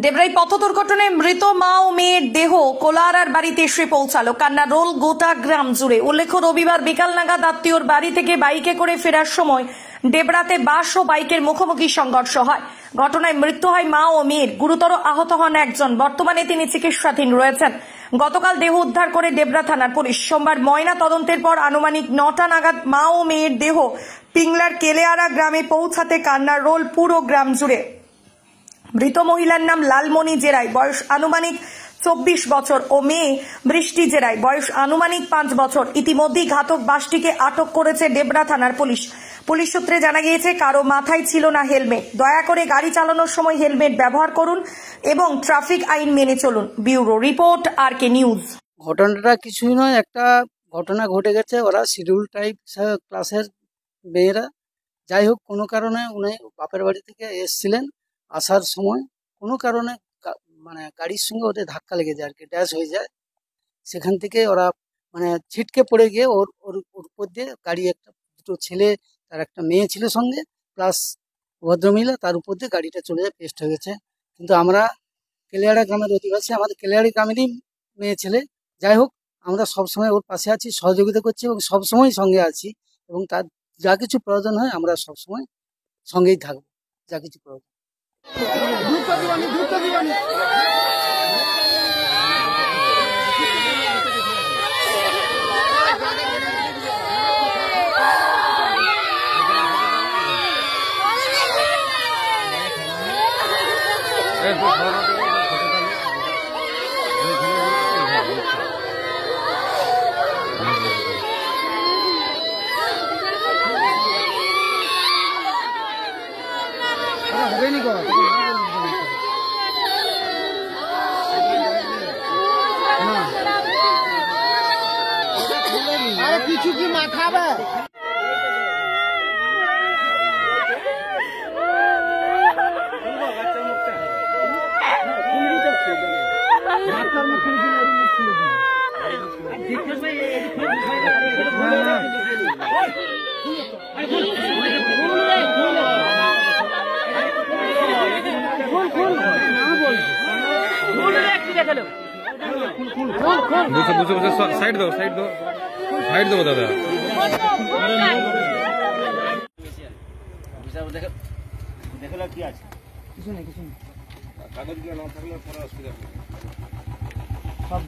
দেবরাই পথ দুর্ঘটনায় মৃত মা ও মেয়ের দেহ কোলারার বাড়িতে এসে পৌঁছালো। কান্নার রোল গোটা গ্রাম জুড়ে। উল্লেখ্য, রবিবার বিকাল নাগাদ আত্মীয়র বাড়ি থেকে বাইকে করে ফেরার সময় দেবরাতে বাস ও বাইকের মুখোমুখি সংঘর্ষ হয়। ঘটনায় মৃত্যু হয় মা ও মেয়ের। গুরুতর আহত হন একজন। বর্তমানে তিনি চিকিৎসাধীন রয়েছেন। গতকাল দেহ উদ্ধার করে দেবরা থানার পুলিশ। সোমবার ময়না তদন্তের পর আনুমানিক 9টা নাগাদ মা ও মেয়ের দেহ পিংলার কেলেয়ারা গ্রামে পৌঁছাতে কান্নার রোল পুরো গ্রাম জুড়ে। মৃত মহিলার নাম লালমণি জেরাই, বয়স আনুমানিক 24 বছর ও মেয়ে বৃষ্টি জেরাই, বয়স আনুমানিক 5 বছর। ইতিমধ্যেই ঘাতক বাসটিকে আটক করেছে ডেবরা থানার পুলিশ। পুলিশ সূত্রে জানা গিয়েছে, কারো মাথায় ছিল না হেলমেট। দয়া করে গাড়ি চালানোর সময় হেলমেট ব্যবহার করুন এবং ট্রাফিক আইন মেনে চলুন। Bureau report, RK news. ঘটনাটা কিছুই নয়, একটা ঘটনা ঘটে গেছে। ওরা শিডিউল টাইপ ক্লাসের মেয়েরা, যাই হোক কোনো কারণে উনি বাপের বাড়ি থেকে এসছিলেন। আসার সময় কোনো কারণে মানে গাড়ির সঙ্গে ওদের ধাক্কা লেগে যায় আর কি, ড্যাশ হয়ে যায়। সেখান থেকে ওরা মানে ছিটকে পড়ে গিয়ে ওর উপর দিয়ে গাড়ি, দুটো ছেলে, তার একটা মেয়ে ছিল সঙ্গে, প্লাস ভদ্রমহিলা, তার উপর দিয়ে গাড়িটা চলে যায়, পেস্ট হয়ে গেছে। কিন্তু আমরা কেলেয়াড়া গ্রামের অধিবাসী, আমাদের কেলেয়াড়ি গ্রামেরই মেয়ে ছেলে। যাই হোক, আমরা সবসময় ওর পাশে আছি, সহযোগিতা করছি এবং সবসময় সঙ্গে আছি, এবং তার যা কিছু প্রয়োজন হয় আমরা সবসময় সঙ্গেই থাকবো, যা কিছু প্রয়োজন। কিছু কি মাখাবে? সাইড দাও, সাইড দাও, সাইড দেবো দাদা। দেখো কি আছে, কিছু নেই, কিছু নেই। কাগজ না থাকলে পরে অসুবিধা হবে।